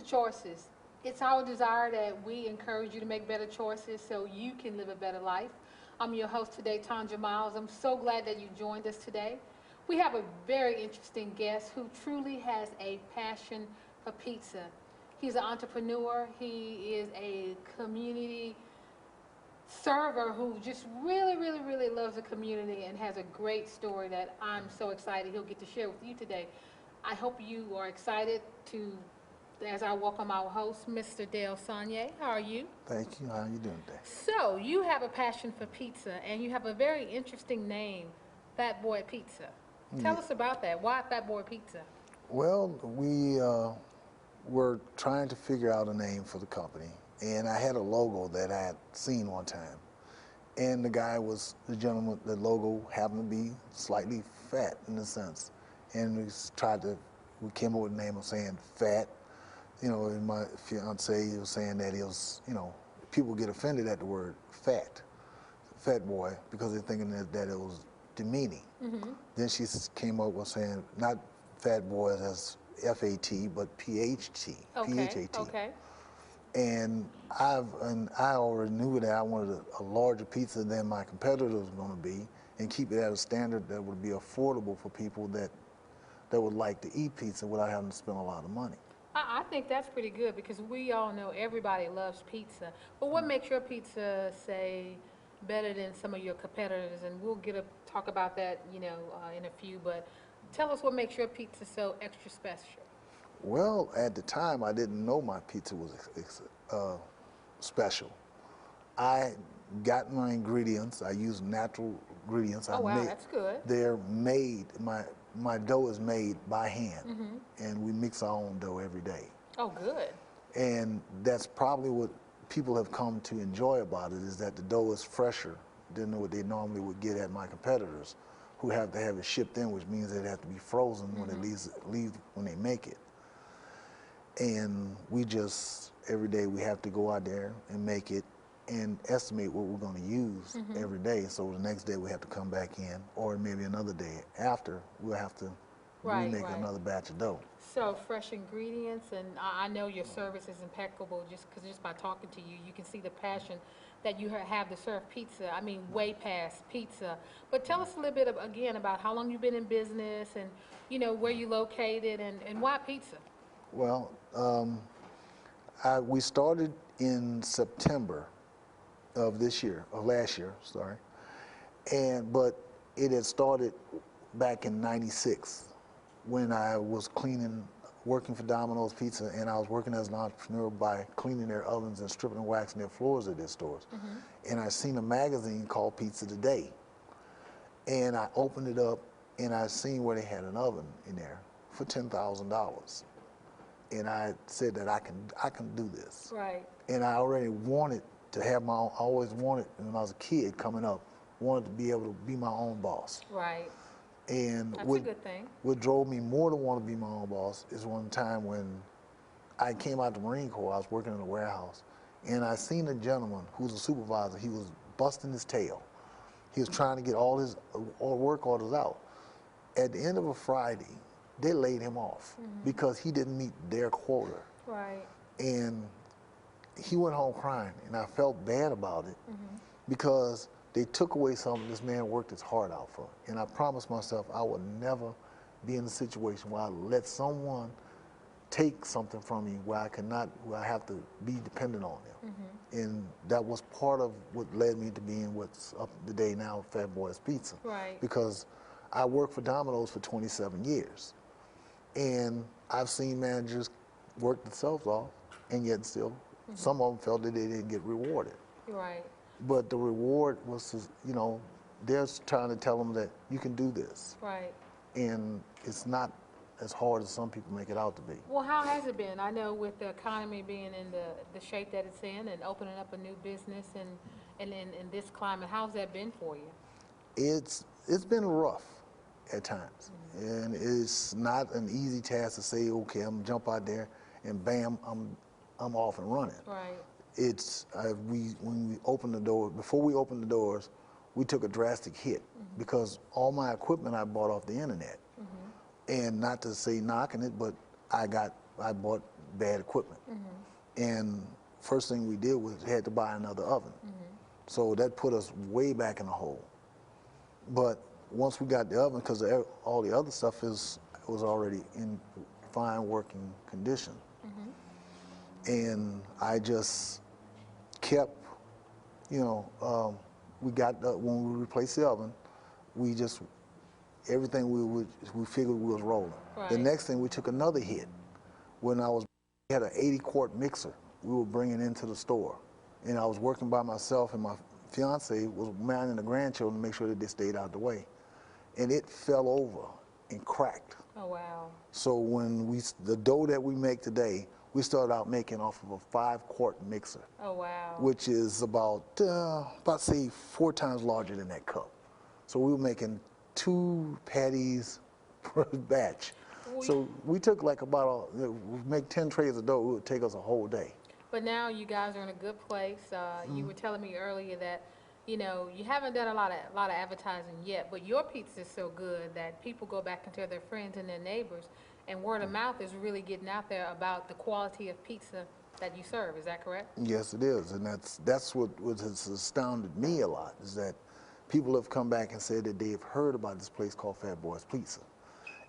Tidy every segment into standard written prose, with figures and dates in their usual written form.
choices. It's our desire that we encourage you to make better choices so you can live a better life. I'm your host today, Tonja Myles. I'm so glad that you joined us today. We have a very interesting guest who truly has a passion for pizza. He's an entrepreneur. He is a community server who just really loves the community and has a great story that I'm so excited he'll get to share with you today. I hope you are excited to, as I welcome our host, Mr. Dale Sonye. How are you? Thank you. How are you doing today? So, you have a passion for pizza and you have a very interesting name, Phat Boy Pizza. Tell Yeah. us about that. Why Phat Boy Pizza? Well, we were trying to figure out a name for the company, and I had a logo that I had seen one time. And the gentleman, the logo happened to be slightly fat in a sense. And we came up with a name of saying fat. You know, and my fiance was saying that people get offended at the word fat boy, because they're thinking that it was demeaning. Then came up with saying not fat boy as F-A-T, but P-H-T, Okay, P-H-A-T. okay. And I already knew that I wanted a larger pizza than my competitors were going to be, and keep it at a standard that would be affordable for people that would like to eat pizza without having to spend a lot of money. I think that's pretty good because we all know everybody loves pizza. But what makes your pizza, say, better than some of your competitors? And we'll talk about that, in a few. But tell us what makes your pizza so extra special. Well, at the time, I didn't know my pizza was special. I got my ingredients. I use natural ingredients. Oh, wow, that's good. They're made. My dough is made by hand, and we mix our own dough every day. Oh, good. And that's probably what people have come to enjoy about it, is that the dough is fresher than what they normally would get at my competitors, who have to have it shipped in, which means it has to be frozen when it leave when they make it. And every day we have to go out there and make it and estimate what we're going to use every day. So the next day we have to come back in, or maybe another day after, we'll have to remake another batch of dough. So fresh ingredients, and I know your service is impeccable just by talking to you, you can see the passion that you have to serve pizza. I mean, way past pizza. But tell us a little bit again about how long you've been in business and, where you located and why pizza? Well, we started in September of last year, sorry. But it had started back in '96 when I was working for Domino's Pizza, and I was working as an entrepreneur by cleaning their ovens and stripping and waxing their floors at their stores. And I seen a magazine called Pizza Today. And I opened it up, and I seen where they had an oven in there for $10,000. And I said that I can do this. Right. And I already wanted to have my own, I always wanted, when I was a kid coming up, wanted to be able to be my own boss. Right. And that's a good thing. What drove me more to want to be my own boss is one time when I came out the Marine Corps. I was working in a warehouse, and I seen a gentleman who's a supervisor. He was busting his tail. He was trying to get all his work orders out. At the end of a Friday, they laid him off because he didn't meet their quota. Right. And he went home crying, and I felt bad about it because they took away something this man worked his heart out for. And I promised myself I would never be in a situation where I let someone take something from me where I have to be dependent on them. And that was part of what led me to being what's up today now, Phat Boy's Pizza. Right. Because I worked for Domino's for 27 years. And I've seen managers work themselves off, and yet still, some of them felt that they didn't get rewarded. Right. But the reward was, they're trying to tell them that you can do this. Right. And it's not as hard as some people make it out to be. Well, how has it been? I know with the economy being in the shape that it's in and opening up a new business and in this climate, how's that been for you? It's been rough at times. And it's not an easy task to say, okay, I'm gonna jump out there and bam, I'm off and running. Right. It's when we opened the door, before we opened the doors, we took a drastic hit because all my equipment I bought off the internet. And not to say knocking it, but I bought bad equipment. And first thing we did was had to buy another oven. So that put us way back in the hole. But once we got the oven, because all the other stuff was already in fine working condition. And I just kept, you know, we got when we replaced the oven, we just everything we figured we was rolling. Right. The next thing we took another hit when we had an 80-quart mixer we were bringing into the store, and I was working by myself, and my fiance was managing the grandchildren to make sure that they stayed out of the way, and it fell over and cracked. Oh, wow. So when the dough that we make today, we started out making off of a 5-quart mixer. Oh, wow. Which is about say 4 times larger than that cup. So we were making 2 patties per batch. So we took like we make 10 trays of dough, it would take us a whole day. But now you guys are in a good place. You were telling me earlier that, you know, you haven't done a lot of advertising yet, but your pizza is so good that people go back and tell their friends and their neighbors, and word of mouth is really getting out there about the quality of pizza that you serve. Is that correct? Yes, it is, and that's what has astounded me a lot, is that people have come back and said that they've heard about this place called Phat Boys Pizza,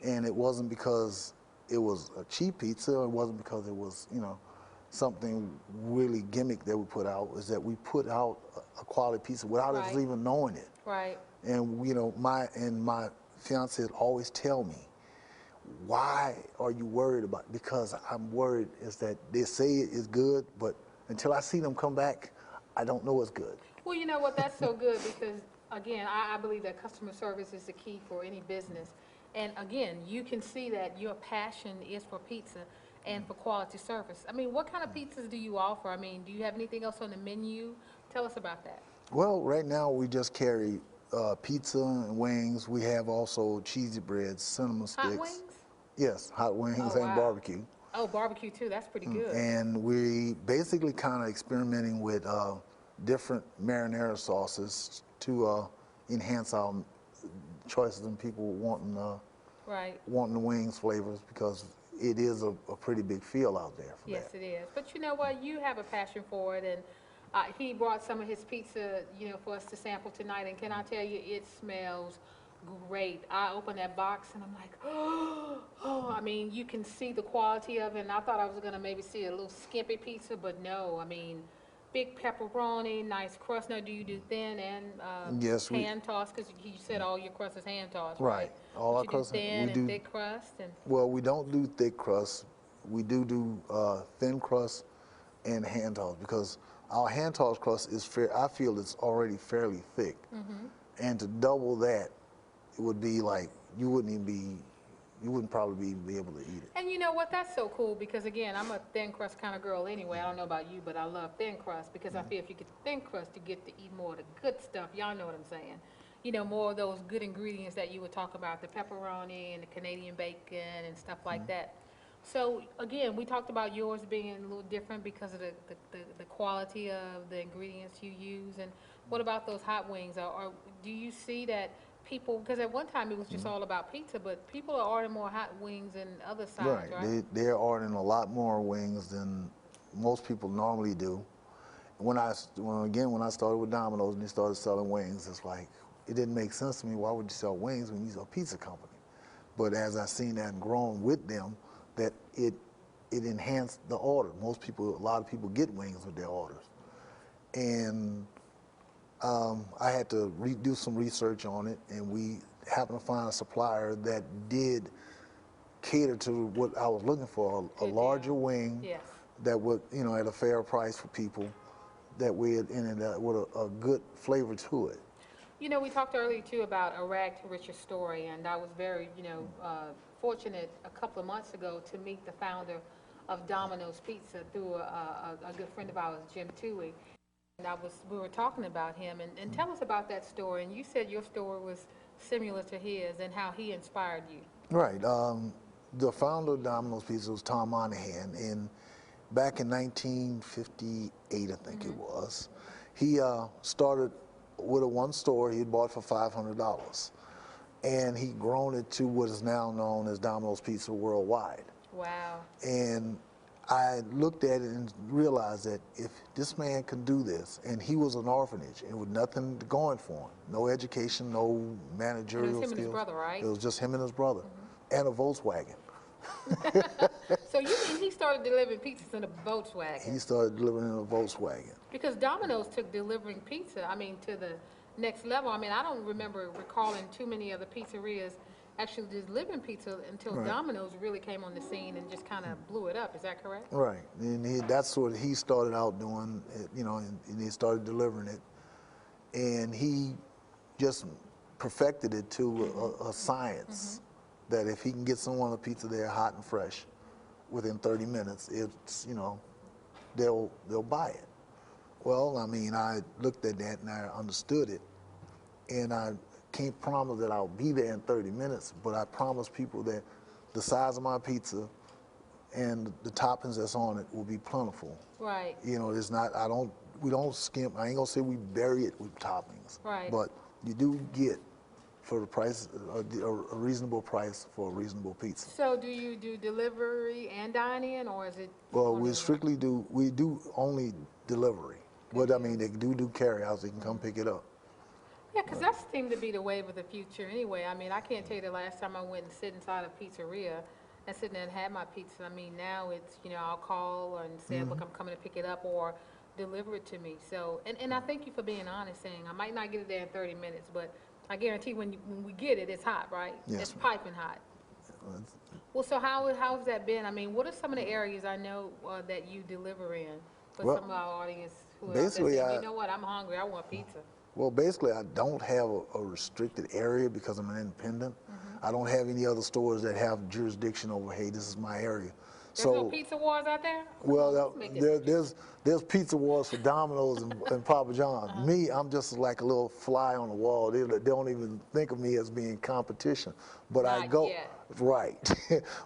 and it wasn't because it was a cheap pizza, it wasn't because it was, you know, something really gimmick that we put out, is that we put out a quality pizza without us even knowing it. Right. And you know, my fiance would always tell me, why are you worried about it? Because I'm worried is that they say it is good, but until I see them come back, I don't know it's good. Well, you know what, that's so good because, again, I believe that customer service is the key for any business. And again, you can see that your passion is for pizza and for quality service. I mean, what kind of pizzas do you offer? I mean, do you have anything else on the menu? Tell us about that. Well, right now we just carry pizza and wings. We have also cheesy breads, cinnamon sticks. Hot wings? Yes, hot wings Oh, and wow. barbecue. Oh, barbecue too, that's pretty good. And we basically kind of experimenting with different marinara sauces to enhance our choices and people wanting wanting the wings flavors, because it is a pretty big feel out there for Yes, that. it is. But you know what? You have a passion for it, and he brought some of his pizza, you know, for us to sample tonight. And can I tell you, it smells great. I opened that box and I'm like, oh, I mean, you can see the quality of it. And I thought I was gonna maybe see a little skimpy pizza, but no. I mean, big pepperoni, nice crust. Now, do you do thin and Yes, hand tossed? Because you said all your crust is hand tossed, Right. right? All our But you do crust, thin we and do. thick crust, and Well, we don't do thick crust. We do thin crust and hand tossed, because our hand tossed crust is I feel it's already fairly thick, and to double that, it would be like you wouldn't probably be able to eat it. And you know what? That's so cool because, again, I'm a thin crust kind of girl anyway. I don't know about you, but I love thin crust because I feel if you get the thin crust, you get to eat more of the good stuff. Y'all know what I'm saying. You know, more of those good ingredients that you would talk about, the pepperoni and the Canadian bacon and stuff like that. So, again, we talked about yours being a little different because of the quality of the ingredients you use. And what about those hot wings? Or do you see that people, because at one time it was just all about pizza, but people are ordering more hot wings and other sides, right? They're ordering a lot more wings than most people normally do. When I started with Domino's and they started selling wings, it's like, it didn't make sense to me. Why would you sell wings when you're a pizza company? But as I seen that and grown with them, that it enhanced the order. A lot of people get wings with their orders. And I had to do some research on it, and we happened to find a supplier that did cater to what I was looking for, a larger wing Yes. that would, you know, at a fair price for people, that with a good flavor to it. You know, we talked earlier, too, about a rag to riches story, and I was very, you know, fortunate a couple of months ago to meet the founder of Domino's Pizza through a good friend of ours, Jim Toohey. And we were talking about him, and tell us about that story. And you said your story was similar to his and how he inspired you. Right. The founder of Domino's Pizza was Tom Monahan, and back in 1958, I think it was, he started with a one store he had bought for $500, and he grown it to what is now known as Domino's Pizza worldwide. Wow. And I looked at it and realized that if this man can do this, and he was an orphanage and with nothing going for him, no education, no And it was managerial him and his skills. brother, right? It was just him and his brother, and a Volkswagen. So you mean he started delivering pizzas in a He Volkswagen? started delivering in a Volkswagen. Because Domino's took delivering pizza, I mean, to the next level. I mean, I don't remember recalling too many other pizzerias actually delivering pizza until Right. Domino's really came on the scene and just kind of blew it up. Is that correct? Right, and that's what he started out doing, you know, and he started delivering it, and he just perfected it to a science that if he can get someone a pizza there hot and fresh within 30 minutes, it's, you know, they'll buy it. Well, I mean, I looked at that and I understood it, and I can't promise that I'll be there in 30 minutes, but I promise people that the size of my pizza and the toppings that's on it will be plentiful. Right. You know, it's not, we don't skimp. I ain't gonna say we bury it with toppings. Right. But you do get, for the price, a reasonable price for a reasonable pizza. So do you do delivery and dine-in, or is it? Well, one we or the strictly do, we do only delivery. But I mean, they do carry-outs, they can come pick it up. Yeah, because that seemed to be the wave of the future anyway. I mean, I can't tell you the last time I went and sit inside a pizzeria and sit there and had my pizza. I mean, now it's, you know, I'll call and say, look, I'm coming to pick it up, or deliver it to me. So, and I thank you for being honest, saying I might not get it there in 30 minutes, but I guarantee when we get it, it's hot, right? Yes, It's ma'am. piping hot. Well, so how's that been? I mean, what are some of the areas I know that you deliver in for Well, some of our audience who are out there basically, saying, you know what, I'm hungry, I want pizza. Well, basically, I don't have a restricted area because I'm an independent. I don't have any other stores that have jurisdiction over, hey, this is my area. There's no pizza wars out there? Well, Let's make it there's pizza wars for Domino's and Papa John's. Me, I'm just like a little fly on the wall. They don't even think of me as being competition. But I Not go, yet. right.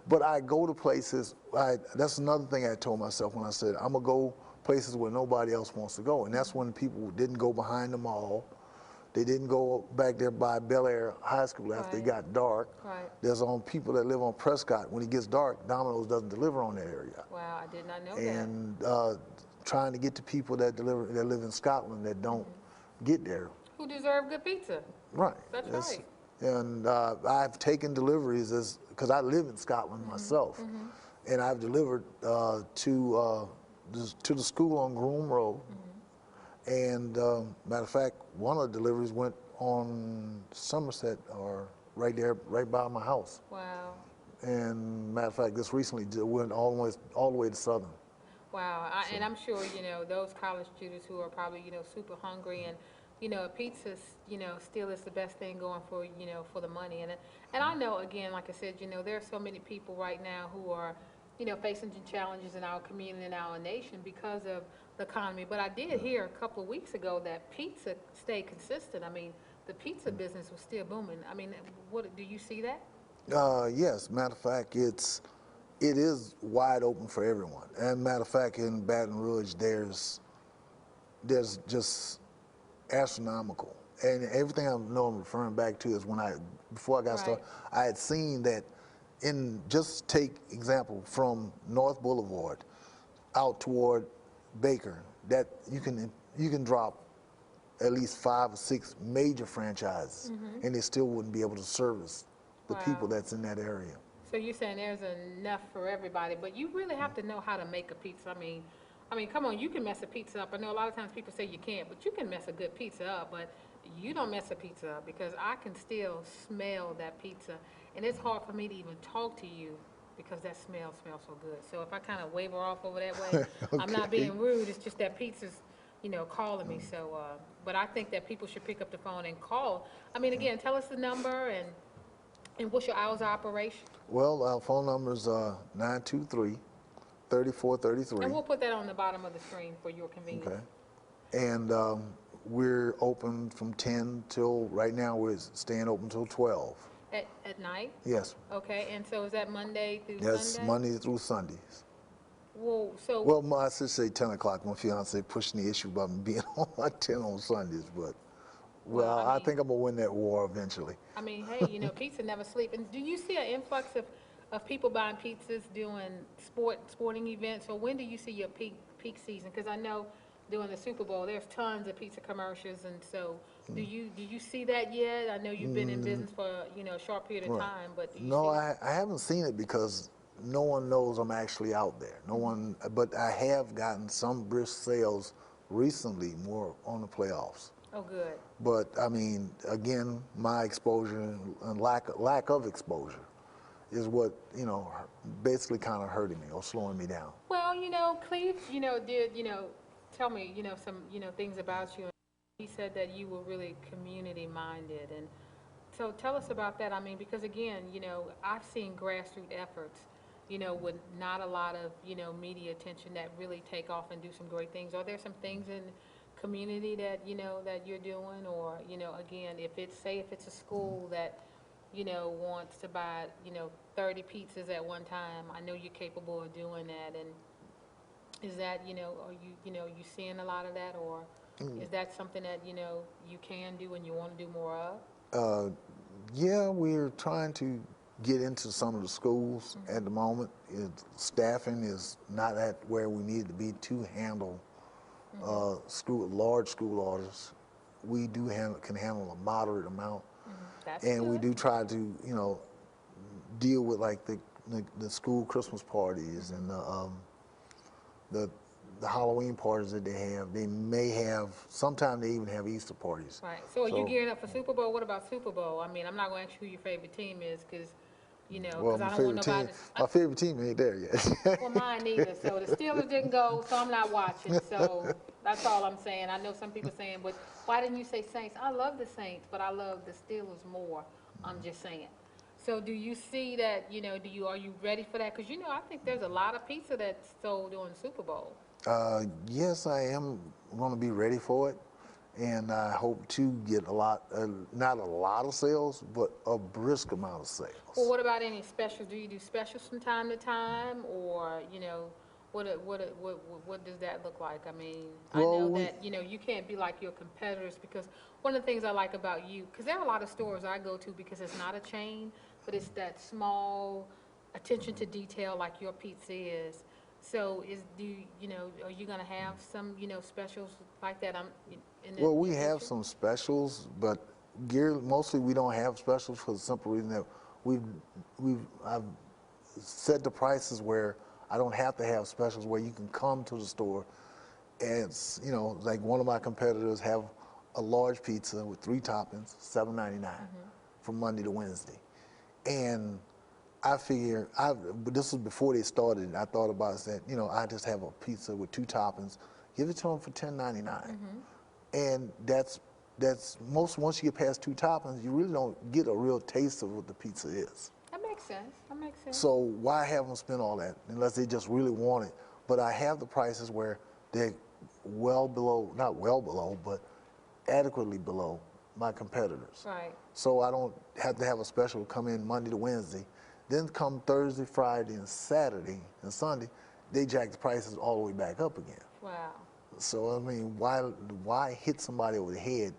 But I go to places, that's another thing I told myself when I said, I'm gonna go places where nobody else wants to go. And that's when people didn't go behind the mall. They didn't go back there by Bel Air High School after it Right. got dark. Right. There's people that live on Prescott. When it gets dark, Domino's doesn't deliver on that area. Wow, I did not know that. And trying to get to people that live in Scotland that don't get there. Who deserve good pizza? Right. That's right. And I've taken deliveries because I live in Scotland myself, and I've delivered to the school on Groom Road. And matter of fact, one of the deliveries went on Somerset, or right there, right by my house. Wow. And matter of fact, this recently went all the way to Southern. Wow. And I'm sure, you know, those college students who are probably, you know, super hungry, and, you know, pizza, you know, still is the best thing going for, you know, for the money. And I know, again, like I said, you know, there are so many people right now who are, you know, facing some challenges in our community and our nation because of the economy. But I did hear a couple of weeks ago that pizza stayed consistent. I mean, the pizza business was still booming. I mean, what do you see that? Yes, matter of fact, it is wide open for everyone. And matter of fact, in Baton Rouge, there's just astronomical. And everything I know I'm referring back to is before I got started, I had seen that just take example from North Boulevard out toward Baker, that you can drop at least 5 or 6 major franchises, and they still wouldn't be able to service the people that's in that area. So you're saying there's enough for everybody, but you really have to know how to make a pizza. I mean, come on, you can mess a pizza up. I know a lot of times people say you can't, but you can mess a good pizza up, but you don't mess a pizza up, because I can still smell that pizza, and it's hard for me to even talk to you because that smell smells so good. So if I kind of waver off over that way, I'm not being rude. It's just that pizza's, you know, calling me. So, but I think that people should pick up the phone and call. I mean, again, tell us the number and what's your hours of operation? Well, our phone number is 923-3433. And we'll put that on the bottom of the screen for your convenience. Okay. And we're open from 10 till, right now we're staying open till 12. At night? Yes. Okay, and so is that Monday through Yes, Sunday? Monday through Sundays. Well, I should say 10 o'clock. My fiance pushing the issue about me being on at 10 on Sundays, but I think I'm going to win that war eventually. I mean, hey, you know, pizza never sleep. And do you see an influx of people buying pizzas doing sporting events, or when do you see your peak season? Because I know during the Super Bowl, there's tons of pizza commercials, and so do you see that yet? I know you've been in business for a short period of Right. time, but do you No, see it? I haven't seen it because no one knows I'm actually out there. No one, but I have gotten some brisk sales recently, more on the playoffs. Oh, good. But I mean, again, my exposure and lack of exposure is what basically kind of hurting me or slowing me down. Well, Cleve, did, tell me, some, things about you. He said that you were really community minded. And so tell us about that. I mean, because again, I've seen grassroots efforts, with not a lot of, media attention that really take off and do some great things. Are there some things in community that, that you're doing? Or, again, if it's a school that, wants to buy, 30 pizzas at one time, I know you're capable of doing that. And is that, are you seeing a lot of that, or is that something that, you can do and you want to do more of? Uh, yeah, we're trying to get into some of the schools at the moment. Staffing is not at where we need to be to handle large school orders. We can handle a moderate amount, That's and we good. do try to deal with like the school Christmas parties and the Halloween parties that they have. They may have, sometimes they even have Easter parties. Right. So are you gearing up for Super Bowl? What about Super Bowl? I mean, I'm not going to ask you who your favorite team is because, Well, I don't want nobody. my favorite team ain't there yet. Well, mine neither. So the Steelers didn't go, so I'm not watching. So that's all I'm saying. I know some people saying, but why didn't you say Saints? I love the Saints, but I love the Steelers more. I'm just saying. So do you see that, are you ready for that? Because, I think there's a lot of pizza that's sold during the Super Bowl. Yes, I am going to be ready for it, and I hope to get not a lot of sales, but a brisk amount of sales. Well, what about any specials? Do you do specials from time to time, or what does that look like? I mean, I know that you can't be like your competitors, because one of the things I like about you, because there are a lot of stores I go to because it's not a chain, but it's that small attention to detail like your pizza is. So are you gonna have some specials like that? In the Well, we near have future? some specials, but mostly we don't have specials for the simple reason that I've set the prices where I don't have to have specials, where you can come to the store and like one of my competitors have a large pizza with 3 toppings, $7.99 from Monday to Wednesday, and I figure, but this was before they started. I thought about it, said, I just have a pizza with 2 toppings, give it to them for $10.99, and that's once you get past 2 toppings, you really don't get a real taste of what the pizza is. That makes sense. That makes sense. So why have them spend all that unless they just really want it? But I have the prices where they're well below, not well below, but adequately below my competitors. Right. So I don't have to have a special come in Monday to Wednesday. Then come Thursday, Friday, and Saturday, and Sunday, they jack the prices all the way back up again. Wow. So, I mean, why hit somebody over the head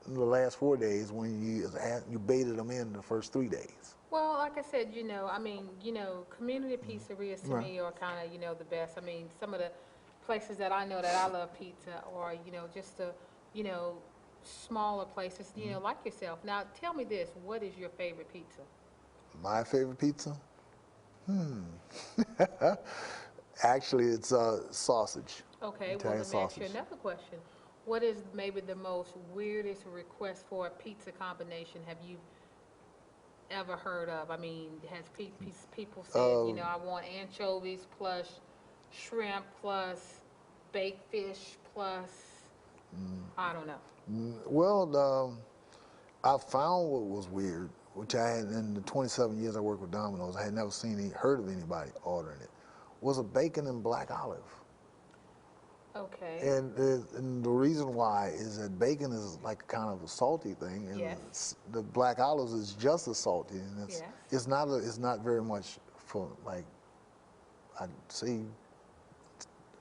in the last 4 days when you baited them in the first 3 days? Well, like I said, community pizzerias to Right. me are kind of, the best. I mean, some of the places that I know that I love pizza are, just the, smaller places, like yourself. Now, tell me this, what is your favorite pizza? My favorite pizza? Actually, it's sausage. Okay, well, Italian let me ask you sausage. another question. What is maybe the most weirdest request for a pizza combination have you ever heard of? I mean, has people said, I want anchovies plus shrimp plus baked fish plus, I don't know. Well, I found what was weird, which I had in the 27 years I worked with Domino's, I had never heard of anybody ordering it, was a bacon and black olive. Okay. And the reason why is that bacon is like kind of a salty thing, and Yes. the black olives is just as salty, and Yes. it's not very much for, like, I'd say,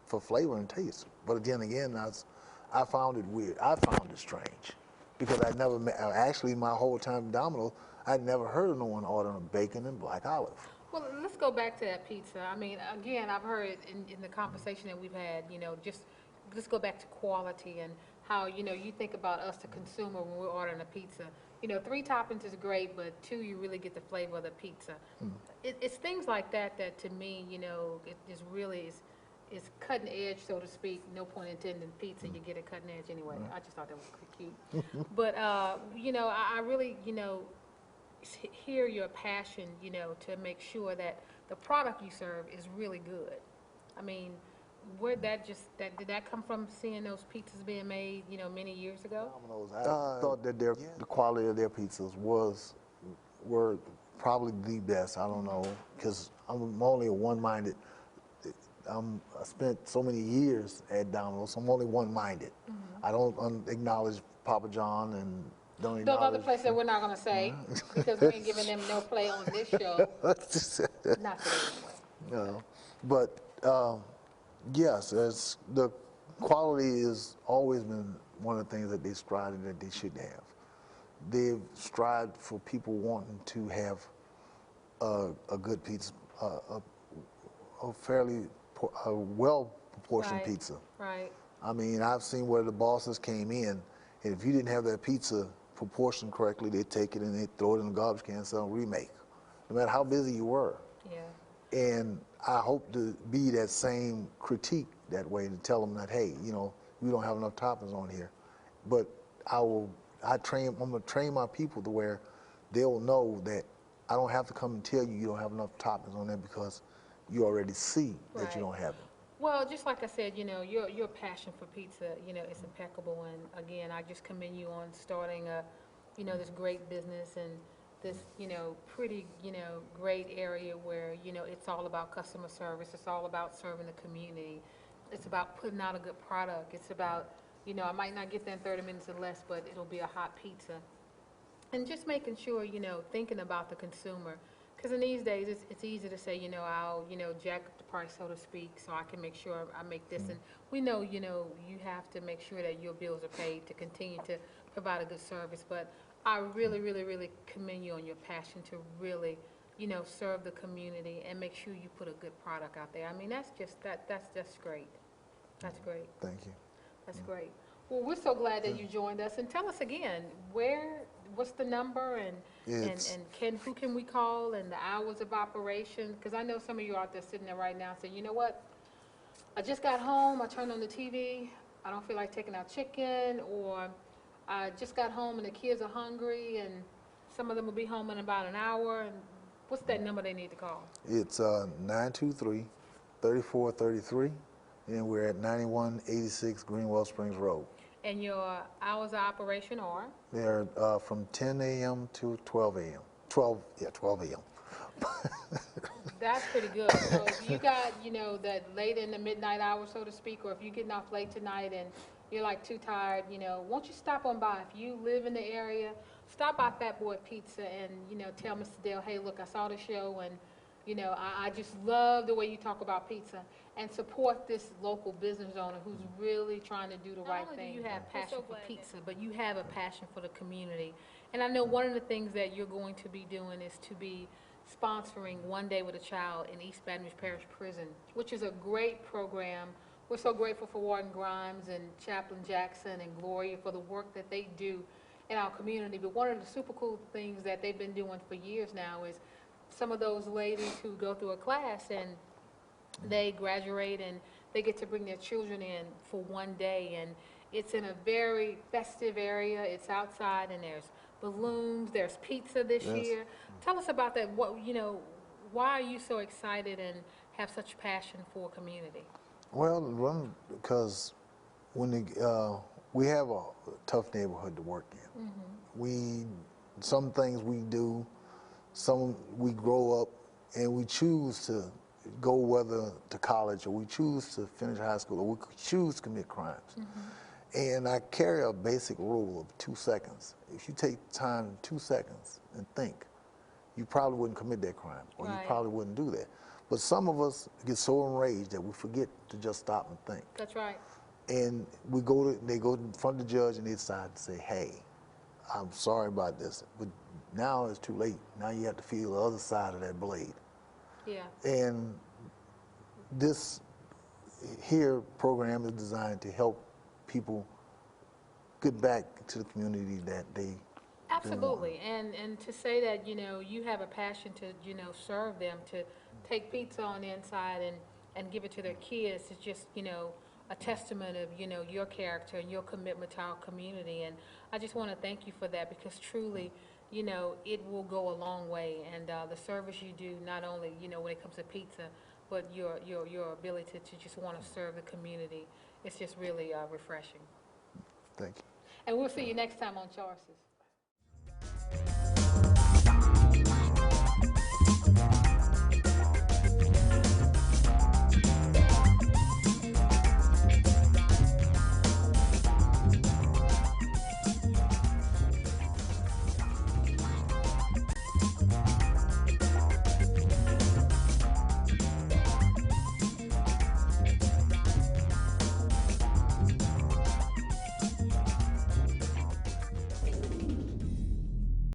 for flavor and taste. But then again, I found it weird. I found it strange. because I never met, actually my whole time at Domino's, I'd never heard of no one ordering a bacon and black olive. Well, let's go back to that pizza. I mean, again, I've heard in the conversation that we've had, just let's go back to quality and how, you think about us, the consumer, when we're ordering a pizza. Three toppings is great, but two, you really get the flavor of the pizza. It's things like that that to me, it is really is cutting edge, so to speak. No point intended. Pizza, you get a cutting edge anyway. I just thought that was cute. But I really, hear your passion, to make sure that the product you serve is really good. I mean, where did that come from, seeing those pizzas being made, many years ago? Domino's, I thought that the quality of their pizzas were probably the best. I don't know, because I'm only a one-minded. I spent so many years at Domino's. I'm only one-minded. I don't acknowledge Papa John and don't Those acknowledge. other places that we're not going to say because we ain't giving them no play on this show. Not today anyway. No, but yes, the quality has always been one of the things that they strived that they should have. They've strived for people wanting to have a good pizza, a fairly well-proportioned Right, pizza. right. I mean, I've seen where the bosses came in, and if you didn't have that pizza proportioned correctly, they'd take it and they'd throw it in the garbage can and sell a remake, no matter how busy you were. Yeah. And I hope to be that same critique that way, to tell them that, hey, we don't have enough toppings on here. But I'm gonna train my people to where they'll know that I don't have to come and tell you don't have enough toppings on there, because you already see that you don't have it. Well, just like I said, your passion for pizza, is impeccable. And again, I just commend you on starting this great business and this, pretty, great area where, it's all about customer service. It's all about serving the community. It's about putting out a good product. It's about, I might not get there in 30 minutes or less, but it'll be a hot pizza. And just making sure, thinking about the consumer. Because in these days, it's easy to say, I'll, jack up the price, so to speak, so I can make sure I make this. And we know, you have to make sure that your bills are paid to continue to provide a good service. But I really, really, really commend you on your passion to really, serve the community and make sure you put a good product out there. I mean, that's just great. That's great. Thank you. That's great. Well, we're so glad that you joined us. And tell us again, what's the number, and who can we call, and the hours of operation? Because I know some of you out there sitting there right now saying, you know what, I just got home, I turned on the TV, I don't feel like taking out chicken, or I just got home and the kids are hungry, and some of them will be home in about an hour. And what's that number they need to call? It's 923-3433, and we're at 9186 Greenwell Springs Road. And your hours of operation are? They're from 10 a.m. to 12 a.m. 12 a.m. That's pretty good. So if you got, that late in the midnight hour, so to speak, or if you're getting off late tonight and you're like too tired, won't you stop on by? If you live in the area, stop by Fat Boy Pizza and, tell Mr. Dale, hey, look, I saw the show, and, I just love the way you talk about pizza, and support this local business owner who's really trying to do the right thing. Not only do you have passion for pizza, but you have a passion for the community. And I know one of the things that you're going to be doing is to be sponsoring One Day with a Child in East Baton Rouge Parish Prison, which is a great program. We're so grateful for Warden Grimes and Chaplain Jackson and Gloria for the work that they do in our community. But one of the super cool things that they've been doing for years now is some of those ladies who go through a class and they graduate and they get to bring their children in for one day, and it's in a very festive area. It's outside, and there's balloons, there's pizza this year. Tell us about that. Why are you so excited and have such passion for community? Well, because when we have a tough neighborhood to work in. Some things we do, some we grow up and we choose to go whether to college, or we choose to finish high school, or we choose to commit crimes. And I carry a basic rule of 2 seconds. If you take time 2 seconds and think, you probably wouldn't commit that crime, or you probably wouldn't do that. But some of us get so enraged that we forget to just stop and think. That's right. And they go in front of the judge and they decide to say, hey, I'm sorry about this, but now it's too late. Now you have to feel the other side of that blade. Yeah. And this here program is designed to help people get back to the community that they Absolutely, and to say that, you have a passion to, serve them, to take pizza on the inside and give it to their kids is just, a testament of, your character and your commitment to our community. And I just want to thank you for that because truly, it will go a long way. And the service you do, not only, when it comes to pizza, but your ability to just want to serve the community, it's just really refreshing. thank you. And we'll see you next time on Choices.